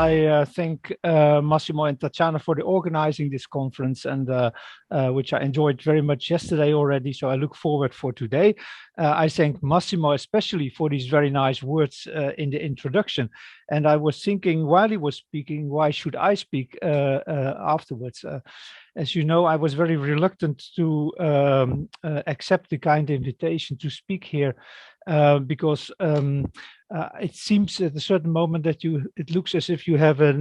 I thank Massimo and Tatiana for the organizing this conference, and which I enjoyed very much yesterday already. So I look forward for today. I thank Massimo especially for these very nice words in the introduction. And I was thinking while he was speaking, why should I speak afterwards? As you know, I was very reluctant to accept the kind invitation to speak here because it seems at a certain moment that it looks as if you have a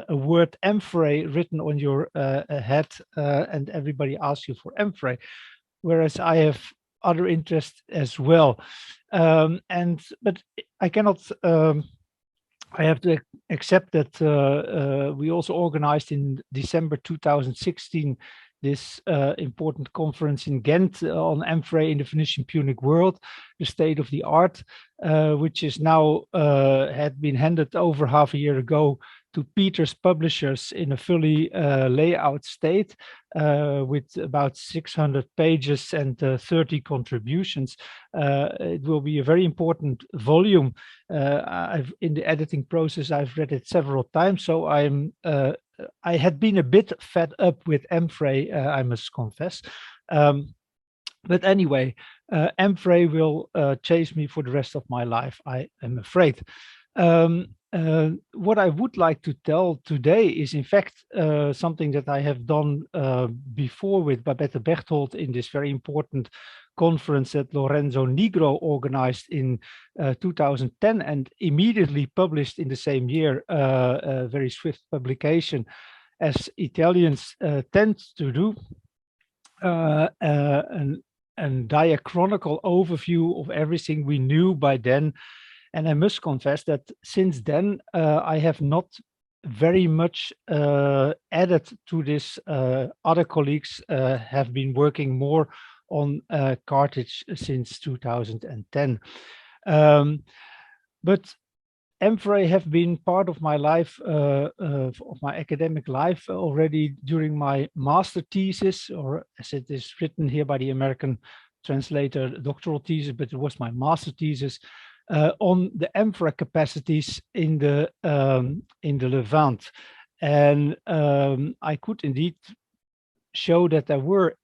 word amphorae written on your head, and everybody asks you for amphorae, whereas I have other interests as well. But I cannot. I have to accept that we also organized in December 2016 this important conference in Ghent on amphorae in the Phoenician Punic world, the state of the art, which is now had been handed over half a year ago to Peter's publishers in a fully layout state with about 600 pages and 30 contributions. It will be a very important volume. In the editing process, I've read it several times, so I had been a bit fed up with amphorae, I must confess. But anyway, amphorae will chase me for the rest of my life, I am afraid. What I would like to tell today is, in fact, something that I have done before with Babette Berthold in this very important conference that Lorenzo Nigro organized in 2010 and immediately published in the same year, a very swift publication, as Italians tend to do, a diachronical overview of everything we knew by then. And I must confess that since then, I have not very much added to this. Other colleagues have been working more on Carthage since 2010. But amphorae have been part of my life, of my academic life already during my master thesis, or as it is written here by the American translator, doctoral thesis, but it was my master thesis on the amphorae capacities in the Levant. And I could indeed show that there were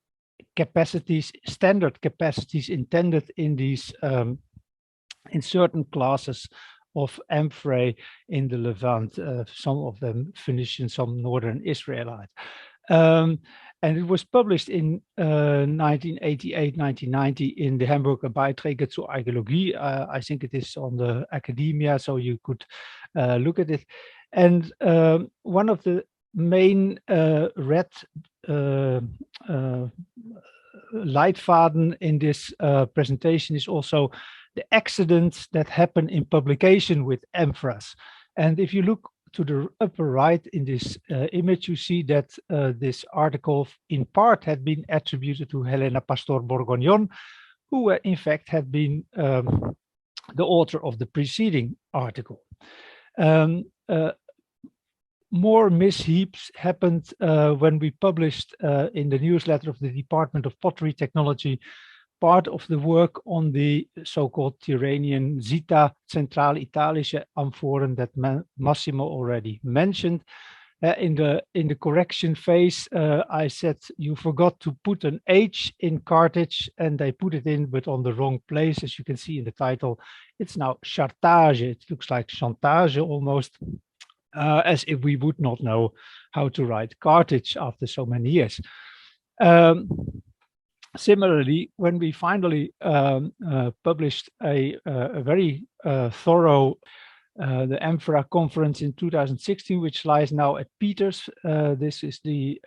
capacities, standard capacities intended in these, in certain classes of amphorae in the Levant, some of them Phoenician, some Northern Israelite. And it was published in 1988, 1990 in the Hamburger Beiträge zur Archäologie. I think it is on the academia, so you could look at it. And one of the main red leitfaden in this presentation is also the accidents that happen in publication with amphoras. And if you look to the upper right in this image, you see that this article in part had been attributed to Helena Pastor-Borgognon, who in fact had been the author of the preceding article. More misheaps happened when we published in the newsletter of the Department of Pottery Technology part of the work on the so-called Tyrrhenian Zita Centrale Italische Amphoren that Massimo already mentioned. In the correction phase, I said you forgot to put an H in Carthage, and they put it in, but on the wrong place. As you can see in the title, it's now Carthage. It looks like chantage almost, as if we would not know how to write Carthage after so many years. Similarly, when we finally published a very thorough the Amphora conference in 2016, which lies now at Peter's. This is the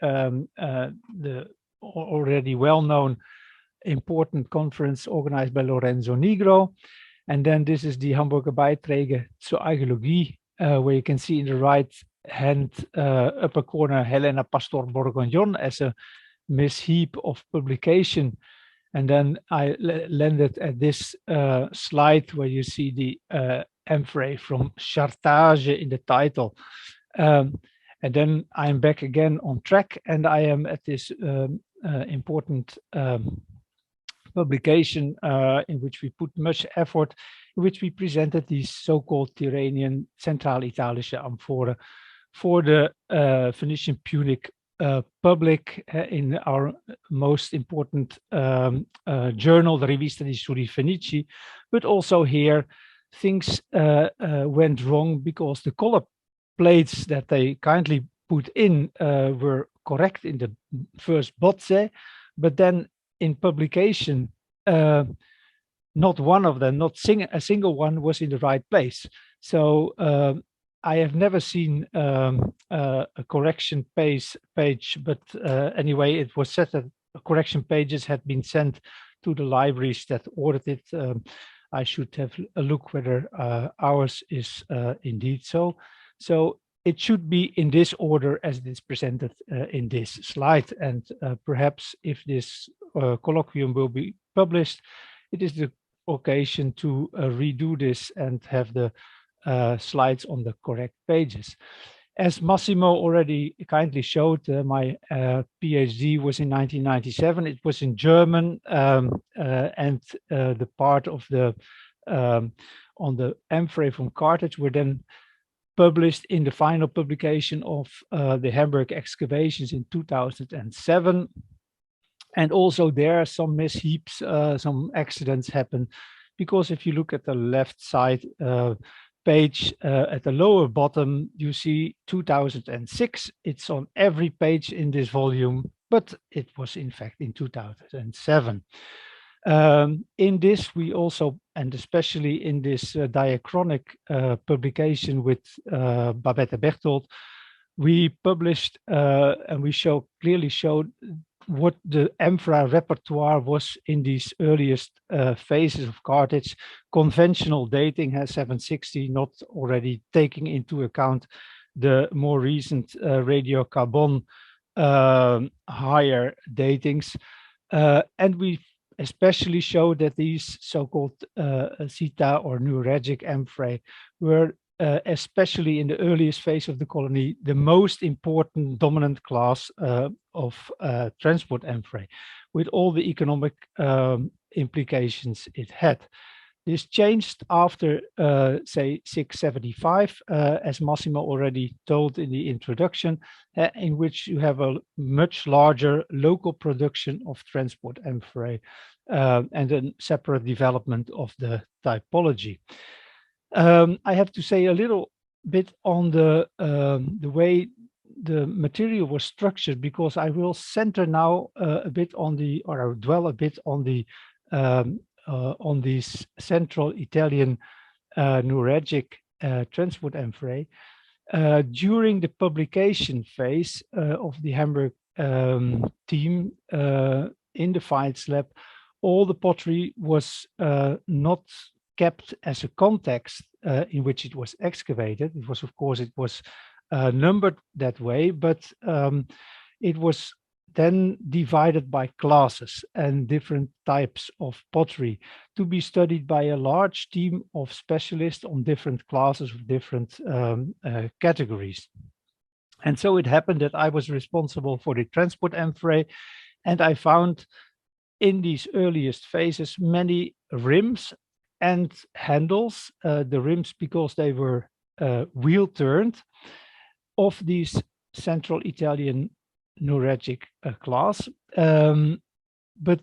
already well-known important conference organized by Lorenzo Nigro. And then this is the Hamburger Beiträge zur Archäologie, where you can see in the right hand upper corner Helena Pastor-Borgognon as a misheap of publication. And then I landed at this slide where you see the amphorae from Carthage in the title. And then I'm back again on track, and I am at this important publication in which we put much effort, in which we presented these so-called Tyrrhenian Central Italische amphorae for the Phoenician Punic public in our most important journal, the Rivista di Studi Fenici. But also here, things went wrong because the color plates that they kindly put in were correct in the first bozze, but then in publication, not one of them, not a single one was in the right place. So I have never seen a correction page, but anyway, it was said that correction pages had been sent to the libraries that ordered it. I should have a look whether ours is indeed so. So it should be in this order as it is presented in this slide. And perhaps if this colloquium will be published, it is the occasion to redo this and have the slides on the correct pages. As Massimo already kindly showed, my PhD was in 1997. It was in German, and the part of the on the amphorae from Carthage were then published in the final publication of the Hamburg excavations in 2007. And also there some misheaps, some accidents happen, because if you look at the left side page at the lower bottom, you see 2006. It's on every page in this volume, but it was in fact in 2007. In this, we also, and especially in this diachronic publication with Babette Berthold, we published and we clearly showed what the amphorae repertoire was in these earliest phases of Carthage. Conventional dating has 760, not already taking into account the more recent radiocarbon higher datings. And we especially showed that these so-called Sita or neuragic amphorae were especially in the earliest phase of the colony, the most important dominant class of transport amphorae, with all the economic implications it had. This changed after, say, 675, as Massimo already told in the introduction, in which you have a much larger local production of transport amphorae and a separate development of the typology. I have to say a little bit on the way the material was structured, because I will center now a bit on the, or I will dwell a bit on the on these Central Italian neuragic transport amphorae. During the publication phase of the Hamburg team in the Files lab, all the pottery was not kept as a context in which it was excavated. It was, of course, it was numbered that way, but it was then divided by classes and different types of pottery to be studied by a large team of specialists on different classes of different categories. And so it happened that I was responsible for the transport amphorae, and I found in these earliest phases many rims and handles, the rims because they were wheel turned, of these Central Italian neuragic class, but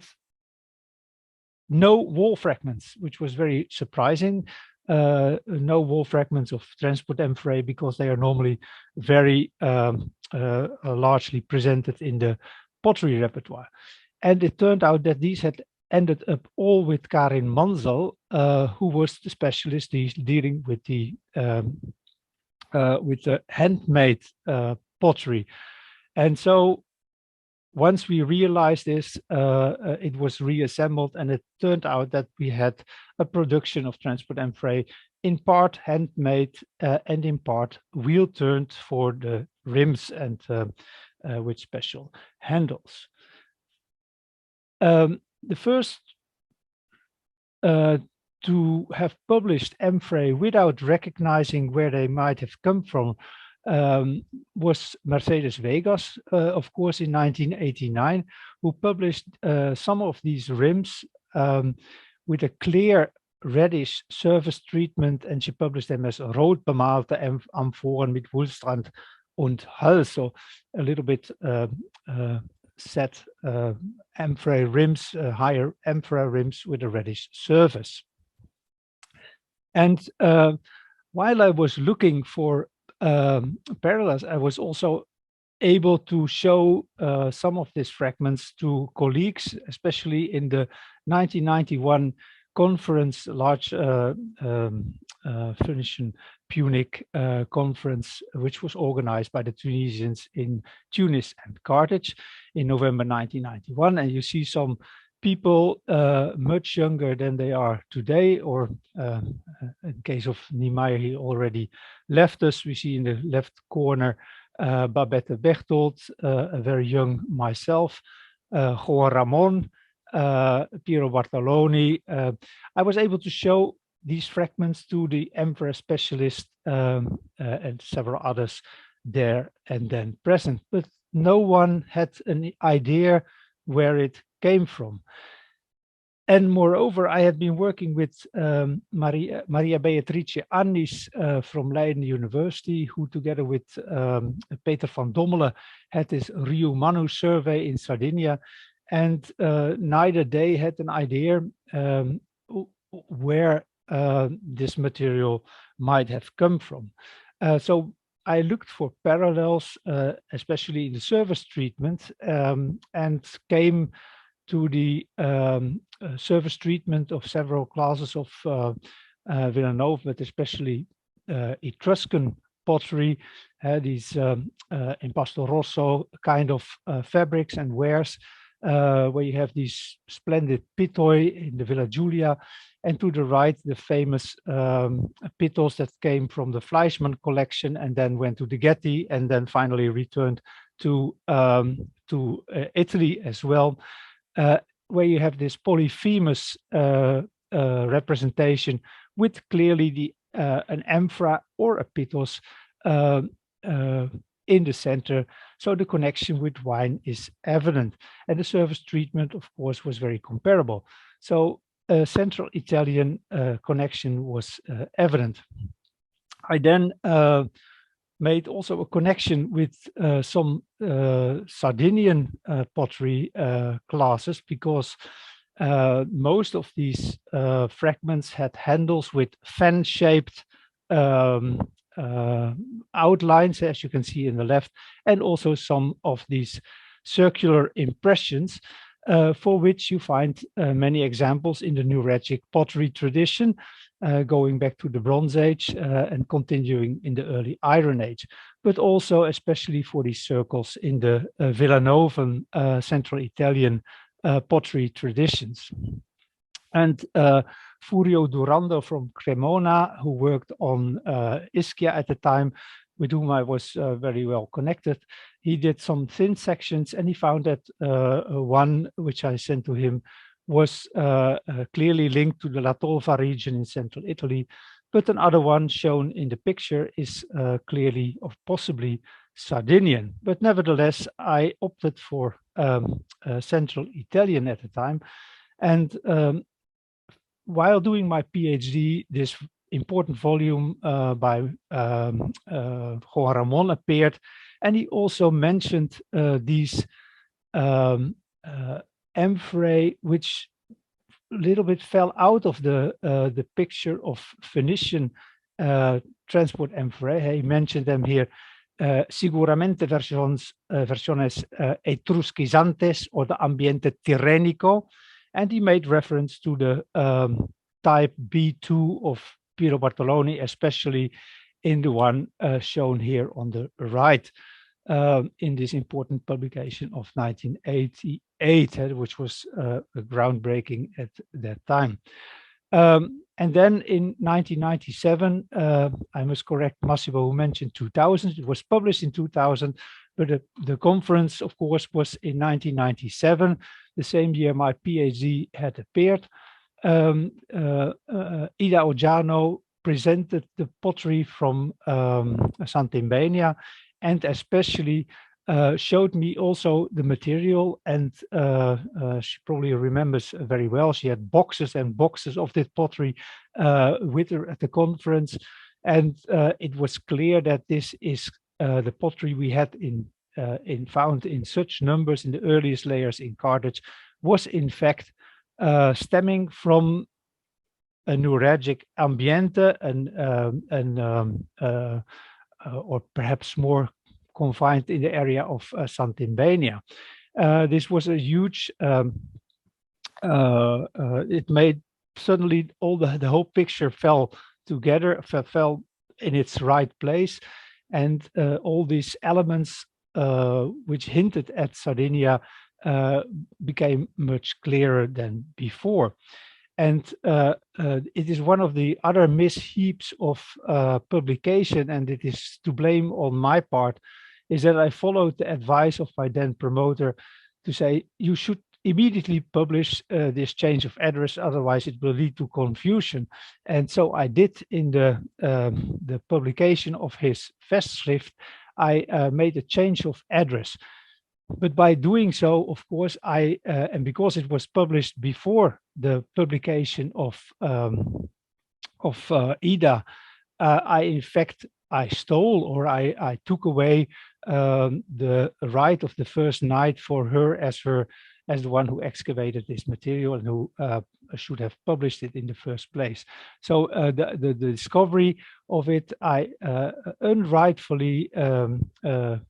no wall fragments, which was very surprising. No wall fragments of transport amphorae, because they are normally very largely presented in the pottery repertoire. And it turned out that these had ended up all with Karin Manzel, who was the specialist dealing with the handmade pottery. And so once we realized this, it was reassembled, and it turned out that we had a production of transport amphorae, in part handmade and in part wheel turned for the rims and with special handles. The first to have published amphorae without recognizing where they might have come from was Mercedes Vegas, of course, in 1989, who published some of these rims with a clear reddish surface treatment, and she published them as rood bemalte amphoren mit Wulstrand und Hals, so a little bit set amphorae rims, higher amphorae rims with a reddish surface. And while I was looking for parallels, I was also able to show some of these fragments to colleagues, especially in the 1991 conference, large Phoenician Punic conference, which was organized by the Tunisians in Tunis and Carthage in November 1991. And you see some people much younger than they are today, or in case of Niemeyer, he already left us. We see in the left corner Babette Bechtold, a very young myself, Juan Ramon, Piero Bartoloni. I was able to show these fragments to the amphorae specialist and several others there and then present, but no one had an idea where it came from. And moreover, I had been working with Maria Beatrice Annis from Leiden University, who together with Peter van Dommelen had this Riu Manu survey in Sardinia. And neither they had an idea where this material might have come from. So I looked for parallels, especially in the surface treatment, and came to the surface treatment of several classes of Villanova, but especially Etruscan pottery, these impasto rosso kind of fabrics and wares, where you have these splendid pitoi in the Villa Giulia, and to the right, the famous pitos that came from the Fleischmann collection and then went to the Getty and then finally returned to Italy as well. Where you have this polyphemus representation with clearly the an amphora or a pitos in the center, so the connection with wine is evident, and the surface treatment, of course, was very comparable. So a Central Italian connection was evident. I then made also a connection with some Sardinian pottery classes, because most of these fragments had handles with fan-shaped outlines, as you can see in the left, and also some of these circular impressions, for which you find many examples in the Nuragic pottery tradition, going back to the Bronze Age and continuing in the early Iron Age, but also especially for these circles in the Villanovan Central Italian pottery traditions. And Furio Durando from Cremona, who worked on Ischia at the time, with whom I was very well connected, he did some thin sections, and he found that one which I sent to him was clearly linked to the La Tolva region in central Italy, but another one shown in the picture is clearly or possibly Sardinian. But nevertheless, I opted for Central Italian at the time. And while doing my PhD, this important volume by Juan Ramon appeared, and he also mentioned these amphorae, which a little bit fell out of the picture of Phoenician transport amphorae. He mentioned them here, sicuramente versiones etrusquizantes or the ambiente tirrenico, and he made reference to the type B2 of Piero Bartoloni, especially in the one shown here on the right, in this important publication of 1988, which was groundbreaking at that time. And then in 1997, I must correct Massimo, who mentioned 2000. It was published in 2000, but the conference, of course, was in 1997. The same year my PhD had appeared. Ida Ojano presented the pottery from Sant'Embenia, and especially showed me also the material, and she probably remembers very well. She had boxes and boxes of this pottery with her at the conference, and it was clear that this is the pottery we had found in such numbers in the earliest layers in Carthage was in fact stemming from a neuralgic ambiente or perhaps more confined in the area of Santimbania. This was a huge, it made suddenly all the whole picture fell together, fell in its right place. And all these elements which hinted at Sardinia became much clearer than before. And it is one of the other misheaps of publication, and it is to blame on my part, is that I followed the advice of my then promoter to say, you should immediately publish this change of address, otherwise it will lead to confusion. And so I did in the publication of his Festschrift, I made a change of address. But by doing so, of course, and because it was published before the publication of Ida, I stole, or I took away the right of the first knight for her as the one who excavated this material and who should have published it in the first place. So the discovery of it, I unrightfully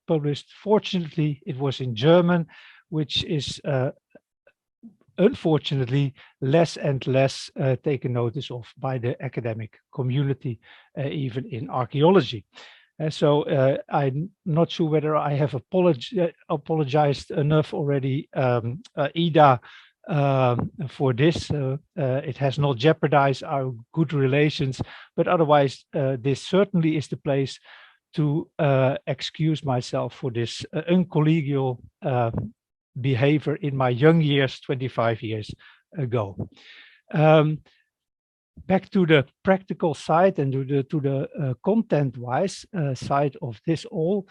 published. Fortunately, it was in German, which is unfortunately less and less taken notice of by the academic community, even in archaeology. So I'm not sure whether I have apologized enough already, Ida, for this. It has not jeopardized our good relations, but otherwise this certainly is the place to excuse myself for this uncollegial behavior in my young years, 25 years ago. Back to the practical side and to the content-wise side of this all,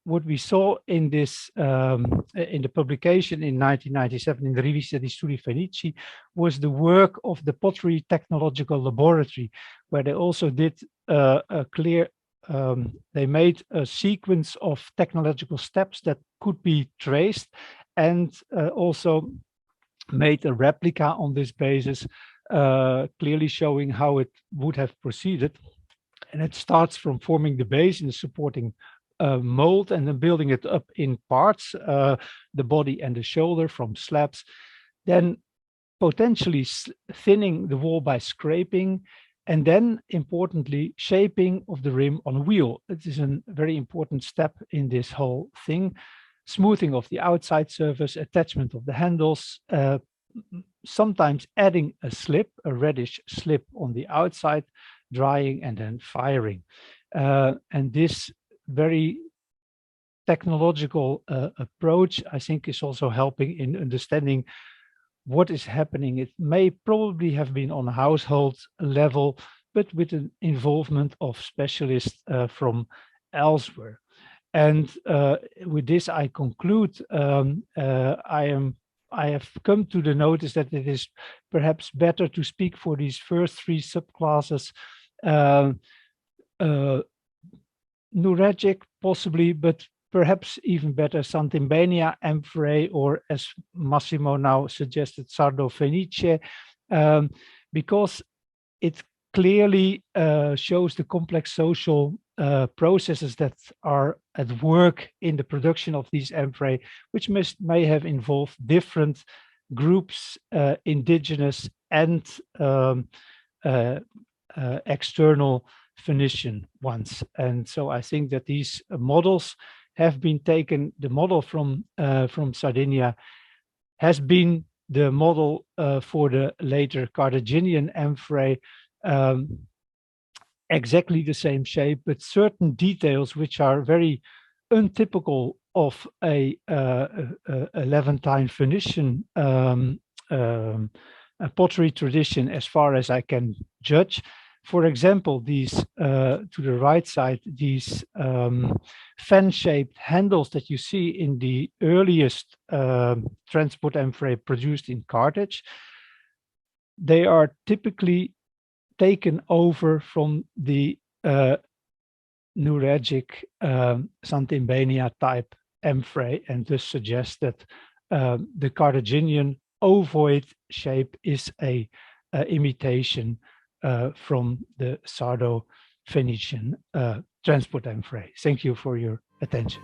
what we saw in this in the publication in 1997 in the Rivista di Studi Fenici was the work of the Pottery Technological Laboratory, where they also did a clear they made a sequence of technological steps that could be traced, and also made a replica on this basis, clearly showing how it would have proceeded. And it starts from forming the base in the supporting mold, and then building it up in parts, the body and the shoulder from slabs, then potentially thinning the wall by scraping, and then importantly shaping of the rim on a wheel. It is a very important step in this whole thing. Smoothing of the outside surface, attachment of the handles, sometimes adding a reddish slip on the outside, drying and then firing. And this very technological approach, I think, is also helping in understanding what is happening. It may probably have been on a household level, but with an involvement of specialists from elsewhere. And with this, I conclude. I have come to the notice that it is perhaps better to speak for these first three subclasses. Neuralgic, possibly, but perhaps even better Santimbania, amphorae, or as Massimo now suggested, Sardo-Fenice, because it clearly shows the complex social processes that are at work in the production of these amphorae, which may have involved different groups, indigenous and external Phoenician ones. And so I think that these models have been taken. The model from Sardinia has been the model for the later Carthaginian amphorae, exactly the same shape, but certain details which are very untypical of a Levantine Phoenician pottery tradition, as far as I can judge, For example, these to the right side, these fan-shaped handles that you see in the earliest transport amphorae produced in Carthage, they are typically taken over from the neuragic Santimbania type amphorae, and thus suggest that the Carthaginian ovoid shape is a imitation from the Sardo-Phoenician transport amphorae. Thank you for your attention.